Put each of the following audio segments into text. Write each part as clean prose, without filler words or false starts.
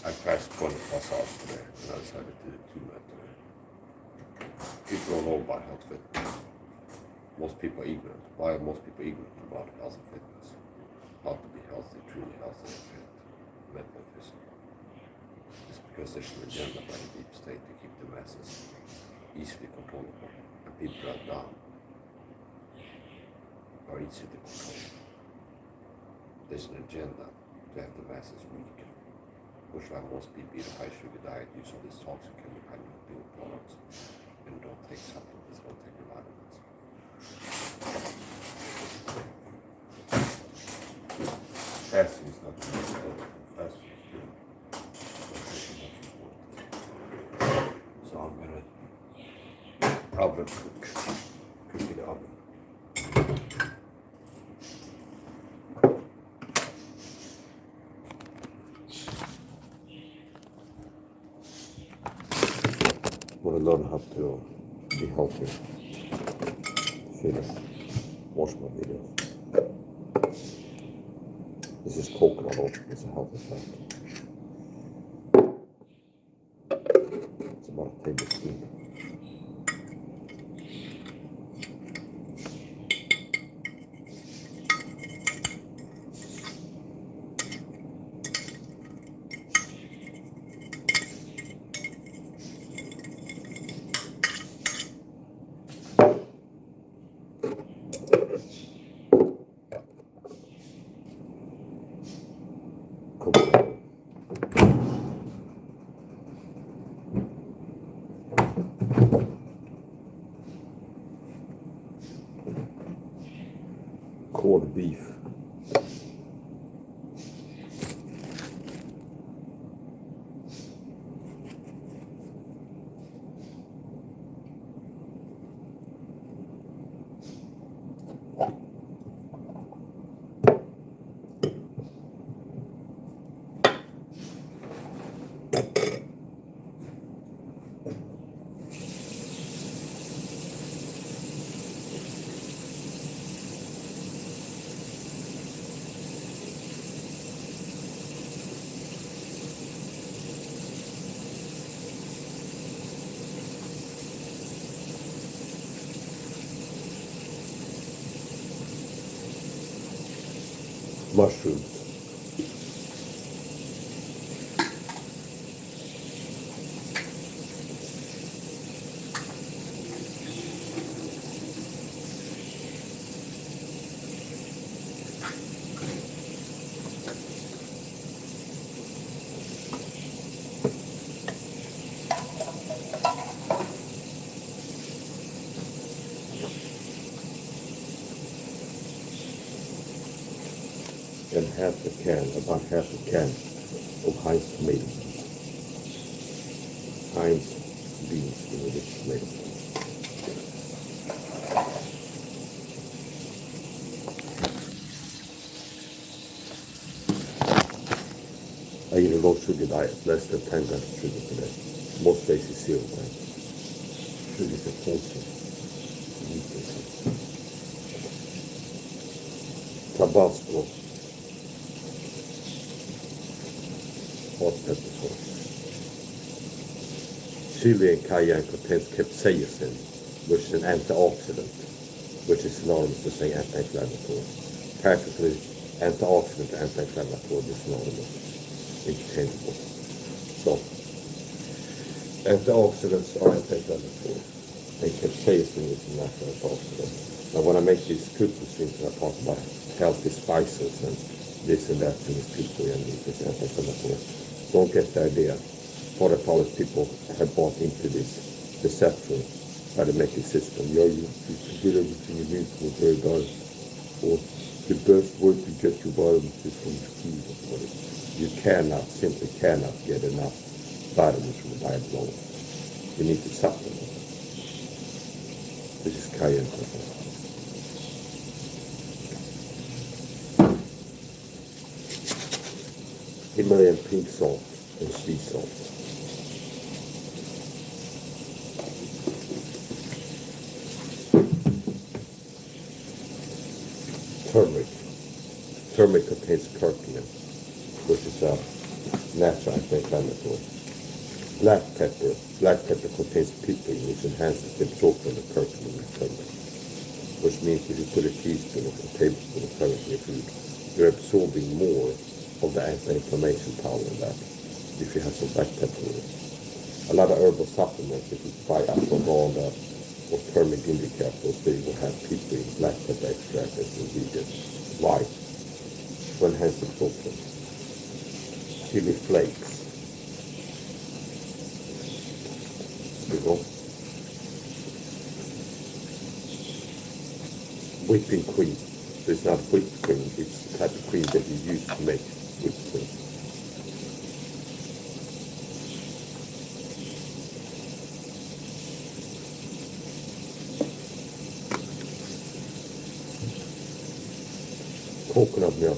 I fast 20 plus hours today, and I decided to do 2 minutes today. People don't know about health fitness. Most people are ignorant. Why are most people ignorant about health and fitness? How to be healthy, truly healthy and fit, mentally and physically. It's because there's an agenda by the deep state to keep the masses easily controllable, and people are dumb, are easy to control. There's an agenda to have the masses weaker, which why most people eat a high sugar diet, use all these toxic chemical products, and don't take supplements, don't take the vitamins. Fasting is not the most important. Fasting is good. So I'm gonna oven cook in the oven. I want to learn how to be healthier. Finish. Watch my videos. This is coconut oil. It's a healthy fat. It's about a tablespoon. Coconut. Corned beef. Mushrooms. And about half a can of Heinz tomatoes. Heinz beans in a rich tomato sauce. I eat a low sugar diet, less than 10 grams of sugar per day. Most days is 0 grams. Sugar is a poison. Tabasco. Hot pepper sauce. Chili and cayenne contains capsaicin, which is an antioxidant, which is synonymous to saying anti-inflammatory. Practically, antioxidant and anti-inflammatory is synonymous, interchangeable. So, antioxidants are anti-inflammatory, and capsaicin is a natural antioxidant. Now, when I make these cooking streams, I talk about healthy spices and this and that, and it's good for you and it's anti-inflammatory. Don't get the idea. For the college people have bought into this deception by the making system. You can get everything you need from a very diet. Or the best way to get your vitamins is from your food. You simply cannot get enough vitamins from a diet alone. You need to supplement. This is cayenne pepper. Himalayan pink salt and sea salt. Turmeric. Turmeric contains curcumin, which is a natural anti-inflammatory. Black pepper contains piperine, which enhances the absorption of the curcumin in the stomach, which means if you put a teaspoon or a tablespoon of curcumin in your food, you're absorbing more of the anti-inflammation power in that if you have some black pepper in it. A lot of herbal supplements, if you buy ashwagandha or turmeric indications, they will have piperine, black pepper extract as an ingredient. Why? To enhance absorption. Chili flakes. You know. Whipping cream. So it's not whipped cream, it's the type of cream that you use to make whipped cream. Coconut milk.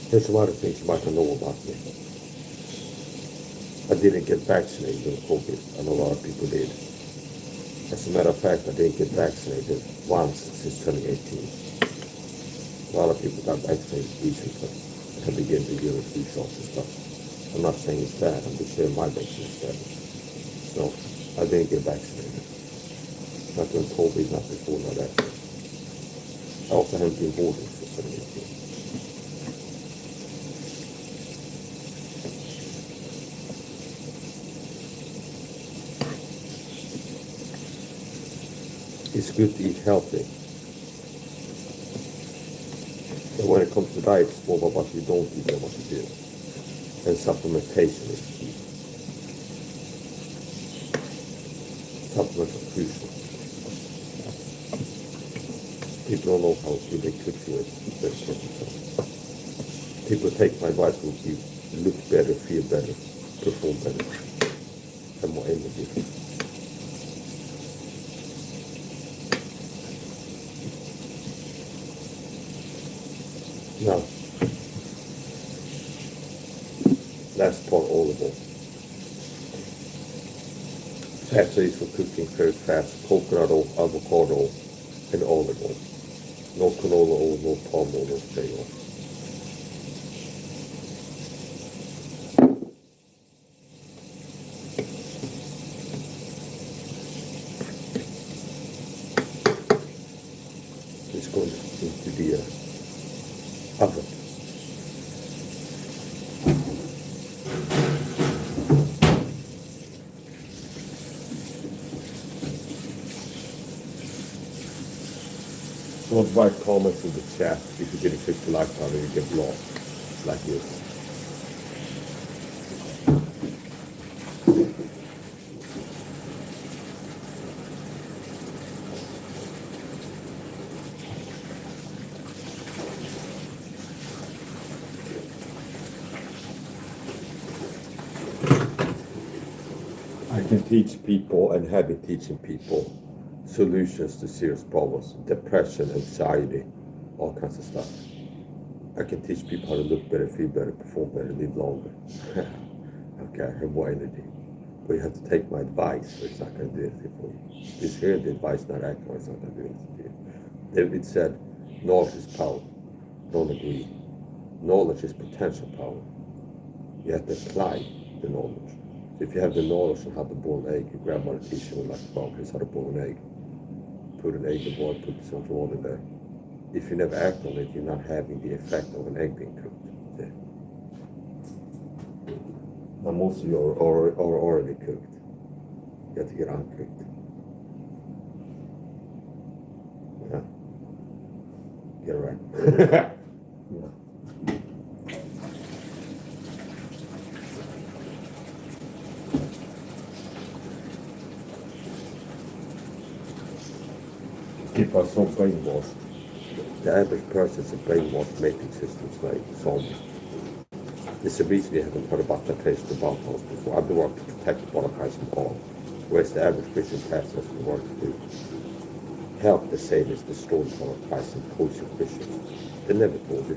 There's some other things you might not know about me. I didn't get vaccinated during COVID. I know a lot of people did. As a matter of fact, I didn't get vaccinated once since turning 18. A lot of people got vaccinated recently at the beginning of the year with flu shots and stuff. I'm not saying it's bad. I'm just saying my vaccine is bad. So I didn't get vaccinated. Not during COVID, not before, not after. I also haven't been boarded for 2018. It's good to eat healthy. But when it comes to diet, it's more about what you don't eat than what you do. And supplementation is key. Supplements are crucial. People don't know how good they could feel their cortisol. People take my advice will you look better, feel better, perform better, have more energy. Now, last part, olive oil. Fats are used for cooking, very fast, coconut oil, avocado oil, and olive oil. No canola oil, no palm oil, no shea oil. It's going into the oven. Don't write comments in the chat if you didn't click the like button, you get lost like this. I can teach people and have been teaching people solutions to serious problems, depression, anxiety, all kinds of stuff. I can teach people how to look better, feel better, perform better, live longer. Okay, have more energy. But you have to take my advice, or it's not going to do anything for you. Just hear the advice, not act on it, it's not going to do anything to you. David said, knowledge is power. Don't agree. Knowledge is potential power. You have to apply the knowledge. So if you have the knowledge on how to boil an egg, your grandmother teach you like, well, here's how to boil an egg. Put an egg in boil, put some water there. If you never act on it, you're not having the effect of an egg being cooked. See? Now most of you are already cooked. You have to get uncooked. Yeah. Get it right. Yeah. People are so brainwashed. The average person's a brainwashed mating systems like zombies. There's a reason you haven't heard about that place, the Balkans before. I've been working to protect the Balkans and all. Whereas the average Christian pastor has been working to help the sailors destroy the Balkans and poison Christians. They never told you.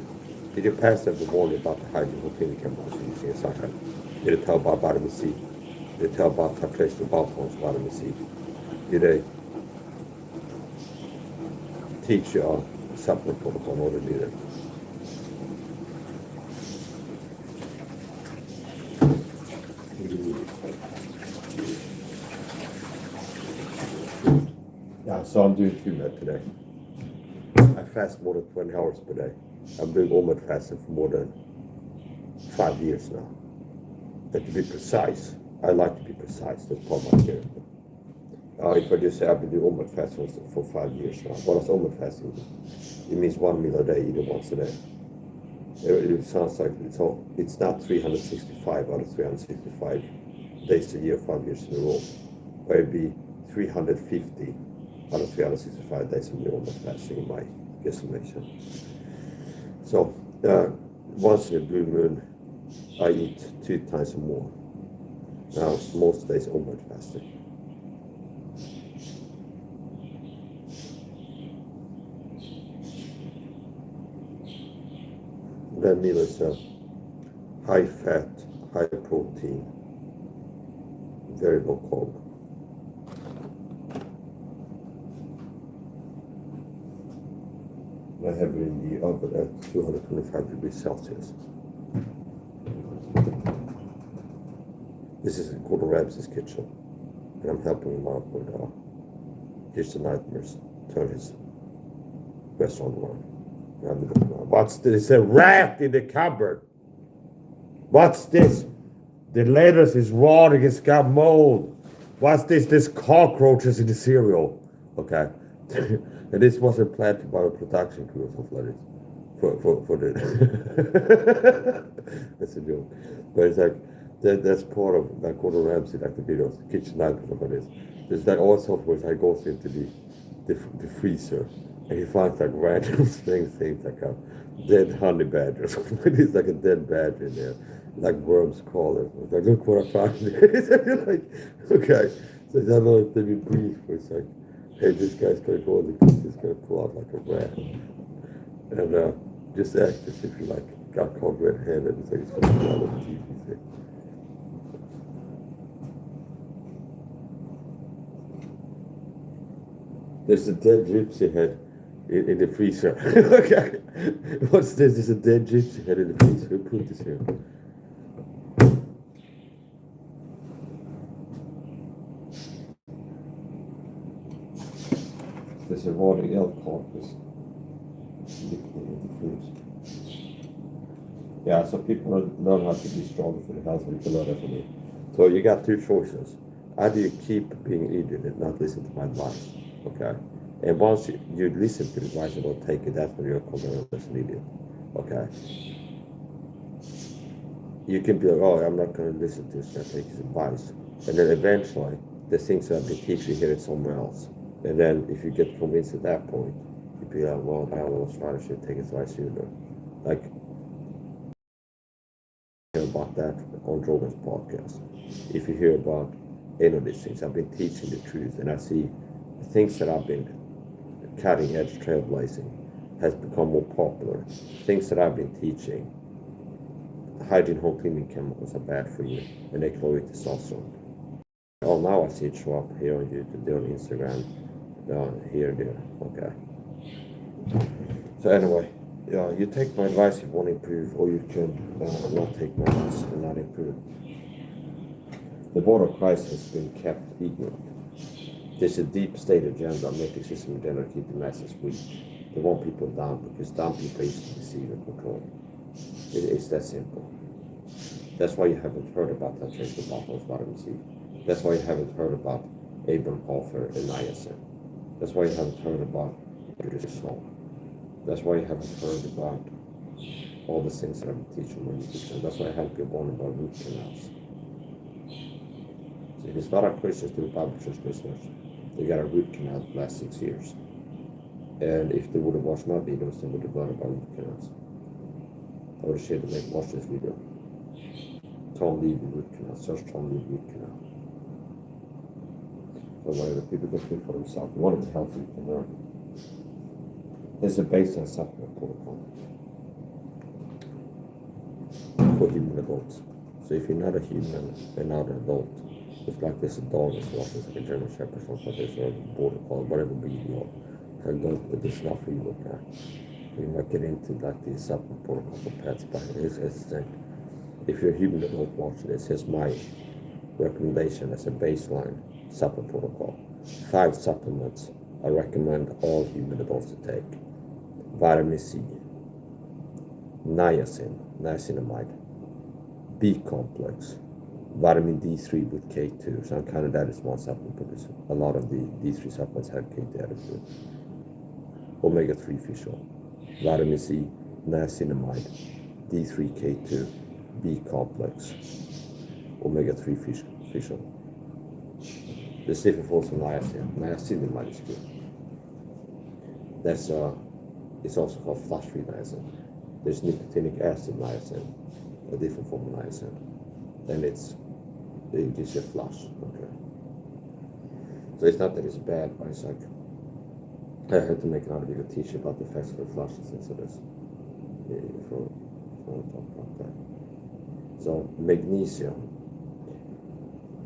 Did your pastor ever warn you about the hydrogen clinic chemicals using in SAHA? Did they tell about vitamin C? Did they tell about titration of Balkans vitamin C? Did they teach you on supplement protocol in order to do that? Yeah, so I'm doing 2 med today. I fast more than 20 hours per day. I'm doing OMAD fasting for more than 5 years now. But to be precise, I like to be precise. That's part of my character. If I just say I've been doing OMAD fasting for 5 years now, what does OMAD fasting mean? It means 1 meal a day, either once a day. It sounds like it's not 365 out of 365 days a year, 5 years in a row. But it'd be 350 out of 365 days of OMAD fasting in my guesstimation. So once in a blue moon, I eat 2 times or more. Now most days OMAD fasting. That meal is high fat, high protein, very low carb. I have it in the oven at 225 degrees Celsius. This is Gordon Ramsay's kitchen, and I'm helping him out with Kitchen Nightmares, turn his restaurant around. What's this? It's a rat in the cupboard. What's this? The lettuce is rotting, it's got mold. What's this? There's cockroaches in the cereal. Okay. And this wasn't planted by a production crew of lettuce. For the that's a joke. But it's like that's part of like Gordon Ramsay, like the videos, Kitchen Nightmares of this. There's like all sorts where I goes into the freezer. And he finds like random things like a dead honey badger or something. It's like a dead badger in there, like worms crawling. It's like, look what I found. It's like, okay. So it's not like to be brief, but it's like, hey, this guy's gonna go in the kitchen, he's gonna pull out like a rat. And just act as if you like got caught red-handed. It's like it's from a TV thing. There's a dead gypsy head in the freezer. Okay. What's this? There's a dead gypsy head in the freezer. Who put this here? There's a rotting elk carcass in the freezer. Yeah, so people learn how to be strong for the health, and you can learn that from me. So you got 2 choices. Either you keep being an idiot and not listen to my advice, okay? And once you listen to the advice and don't take it, that's when you're called an idiot, okay? You can be like, oh, I'm not going to listen to this, I'm going to take his advice. And then eventually, the things that I've been teaching, you hear it somewhere else. And then if you get convinced at that point, you'd be like, well, I don't know what's right, I should take his advice either. Like, hear about that on Rogan's podcast. If you hear about any of these things, I've been teaching the truth, and I see the things that I've been cutting edge trailblazing has become more popular. Things that I've been teaching, hygiene home cleaning chemicals are bad for you, and they call it testosterone. Oh, now I see it show up here on YouTube, there on Instagram, here, there. Okay. So anyway, yeah, you take my advice if you want to improve, or you can not take my advice and not improve. The body of Christ has been kept ignorant. There's a deep state agenda, making system agenda to keep the masses weak. They want people down because dumb people used to deceive and control. It's that simple. That's why you haven't heard about that trace of Balkans vitamin C. That's why you haven't heard about Abraham Hoffer and niacin. That's why you haven't heard about Snow. That's why you haven't heard about all the things that I've been teaching on YouTube. That's why I help you born about root canals. See, there's a lot of Christians to the Bible church listeners. They got a root canal the last 6 years. And if they would have watched my videos, they would have learned about root canals. I would have shared to watch this video. Tom Levy root canal, search Tom Levy root canal. So whatever people can think for themselves, you want to be healthy, you can learn. There's a baseline supplement protocol for human adults. So if you're not a human and not an adult, it's like there's a dog that's walking like a German Shepherd or something, there's a border collie, whatever breed you are. So don't put this not for you, okay? You might get into like the supplement protocol for pets, but it's the thing. If you're a human adult watching this, here's my recommendation as a baseline supplement protocol. 5 supplements I recommend all human adults to take. Vitamin C, niacinamide, B complex, vitamin D3 with K2. So kind of that is one supplement because a lot of the D3 supplements have K2 added to it. Omega-3 fish oil, vitamin C, niacinamide, D3, K2, B complex, omega-3 fish oil. There's different forms of niacinamide is good. That's it's also called flush-free niacin. There's nicotinic acid niacin, a different form of niacin, and it gives you a flush. Okay. So it's not that it's bad, but it's like I had to make another video teach you about the effects of the flushes into this. If you want to talk about that. So magnesium.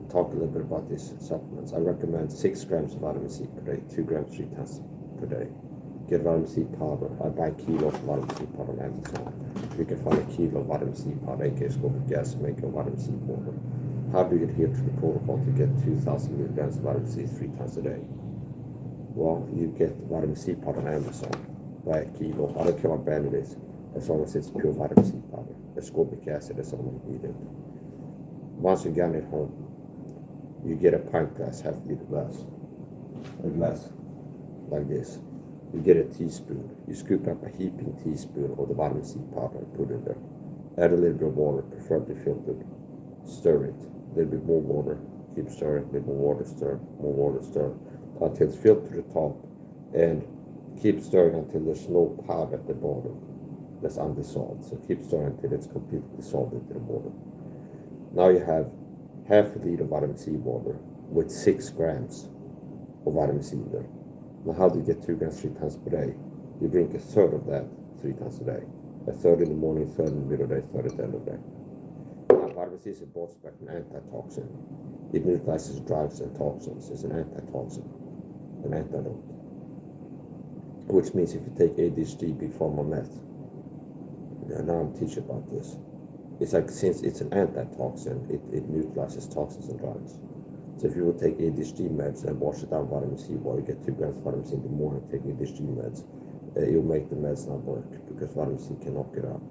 Talk a little bit about these supplements. I recommend 6 grams of vitamin C per day, 2 grams 3 times per day. Get vitamin C powder. I buy kilos of vitamin C powder on Amazon. You can find a kilo of vitamin C powder, ascorbic acid, make a vitamin C powder. How do you adhere to the protocol to get 2,000 milligrams of vitamin C 3 times a day? Well, you get vitamin C powder on Amazon. Buy a kilo. I don't care what brand it is, as long as it's pure vitamin C powder. Ascorbic acid is all you need. Once you get it home, you get a pint glass, half-liter glass. A glass like this. You get a teaspoon. You scoop up a heaping teaspoon of the vitamin C powder and put it in there. Add a little bit of water, preferably filtered. Stir it. A little bit more water. Keep stirring. A little more water, stir. More water, stir. Until it's filled to the top. And keep stirring until there's no powder at the bottom. That's undissolved. So keep stirring until it's completely dissolved into the water. Now you have half a liter of vitamin C water with 6 grams of vitamin C in there. Now how do you get 2 grams 3 times per day? You drink a third of that 3 times a day. A third in the morning, third in the middle of the day, third at the end of the day. Now vitamin C is a broad spectrum antitoxin. It neutralizes drugs and toxins. It's an antitoxin, an antidote. Which means if you take ADHD, big pharma meth, and now I'm teaching about this. It's like, since it's an antitoxin, it neutralizes toxins and drugs. So if you would take ADHD meds and wash it down with vitamin C, well, you get 2 grams of vitamin C in the morning, take ADHD meds, you'll make the meds not work because vitamin C can knock it out.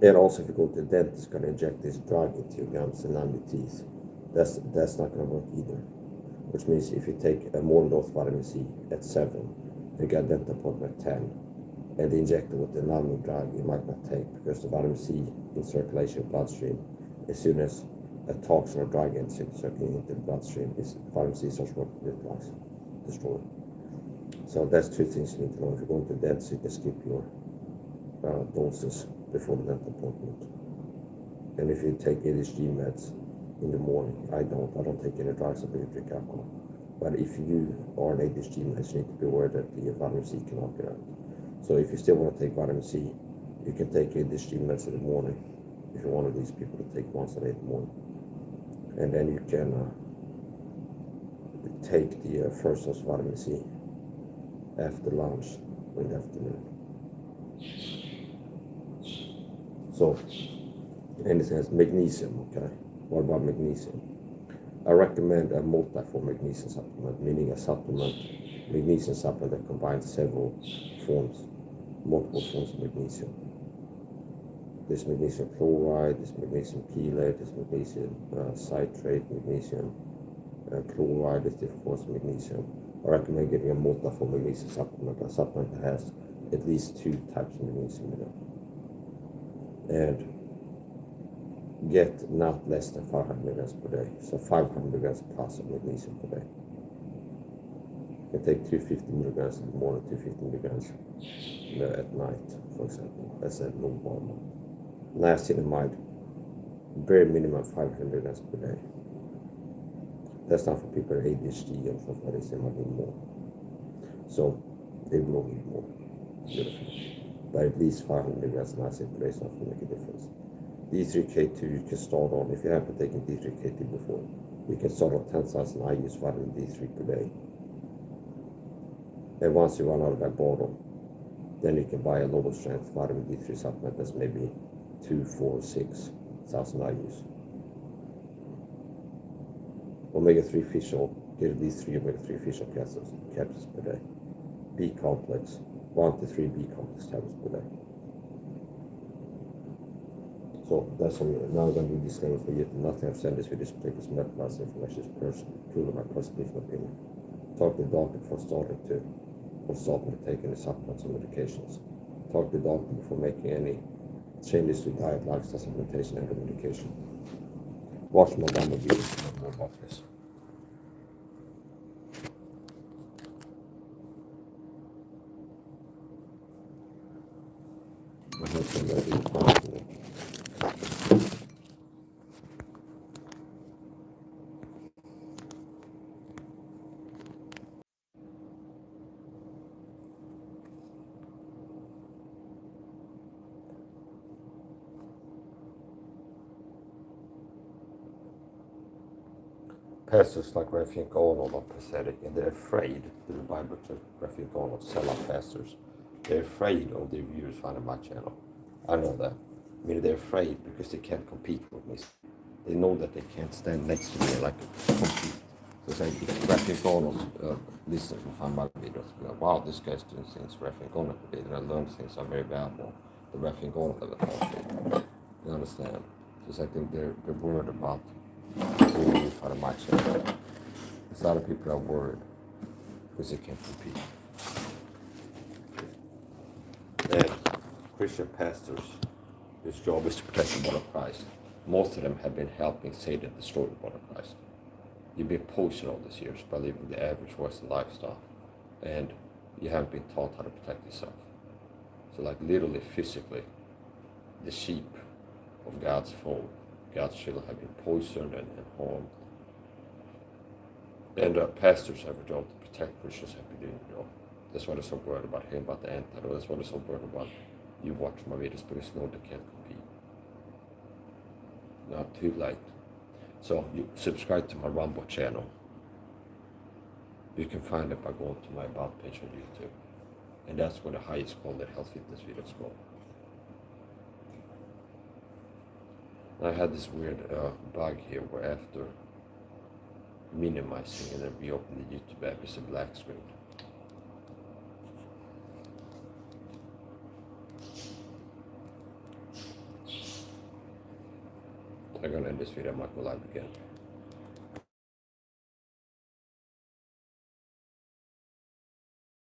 And also, if you go to the dentist, it's going to inject this drug into your gums and numb your teeth. That's not going to work either. Which means if you take a morning dose of vitamin C at 7, you get a dental appointment at 10, and they inject it with the numbing drug, you might not take because the vitamin C in circulation bloodstream, as soon as a toxin or drug enters circulating into the bloodstream, vitamin C starts working to neutralize, destroy. So that's 2 things you need to know. If you're going to the dentist, you can skip your doses before the dental appointment. And if you take ADHD meds in the morning, I don't take any drugs or drink alcohol. But if you are on ADHD meds, you need to be aware that the vitamin C can knock it out. So if you still want to take vitamin C, you can take ADHD meds in the morning. If you're one of these people to take once a day in the morning. And then you can take the first dose of vitamin C after lunch in the afternoon. So, and it says magnesium, okay? What about magnesium? I recommend a multi-form magnesium supplement, meaning a magnesium supplement that combines several multiple forms of magnesium. There's magnesium chloride, there's magnesium chelate, there's magnesium citrate, magnesium chloride, there's different forms of magnesium. I recommend getting a multi-form magnesium supplement, a supplement that has at least 2 types of magnesium in it. And get not less than 500 milligrams per day. So 500 milligrams of positive magnesium per day. You can take 250 milligrams in the morning, 250 milligrams at night, for example. That's a low volume. Niacinamide, bare minimum 500 milligrams per day. That's not for people with ADHD and stuff like this, they might need more. So they will need more. Beautiful. But at least 500 milligrams of niacin per day is not going to make a difference. D3K2 you can start on, if you haven't taken D3K2 before, you can start on 10,000 IU's vitamin D3 per day. And once you run out of that bottle, then you can buy a lower strength vitamin D3 supplement that's maybe 2, 4, 6,000 IU's. Omega-3 fish oil, get at least 3 omega-3 fish oil capsules per day. B complex, 1 to 3 B complex tablets per day. So that's all. Now I'm going to do disclaimer for you. Nothing I've said in this video is particular medical advice information is purely my personal opinion. Talk to the doctor before starting to consult and take any supplements or medications. Talk to the doctor before making any changes to diet, lifestyle, supplementation, and medication. Watch more Obama videos to learn more about this. I hope somebody pastors like Raphael Garland are pathetic, and they're afraid, the Bible to Raphael Garland, sell out pastors. They're afraid of their viewers finding my channel. I know that. I mean, they're afraid because they can't compete with me. They know that they can't stand next to me and like compete. So say if Raphael Garland listeners will find my videos, be like, wow, this guy's doing things Raphael Garland did, and I learned things are very valuable. The Raphael Garland never taught me. You understand? Because I think they're worried about who you find my channel. There's a lot of people are worried because they can't compete. And Christian pastors, whose job is to protect the body of Christ, most of them have been helping Satan destroy the body of Christ. You've been poisoned all these years by living the average Western lifestyle, and you haven't been taught how to protect yourself. So like literally physically, the sheep of God's fold, God's children have been poisoned and harmed. And pastors have a job to protect Christians have been doing the job. That's why they're so worried about him, about the antidote. That's why they're so worried about you watch my videos, because no, they can't compete. Not too late. So you subscribe to my Rumble channel. You can find it by going to my About page on YouTube. And that's where the highest quality health fitness videos go. I had this weird bug here where after minimizing and then reopen the YouTube app, it's a black screen. I'm gonna end this video, I might go live again.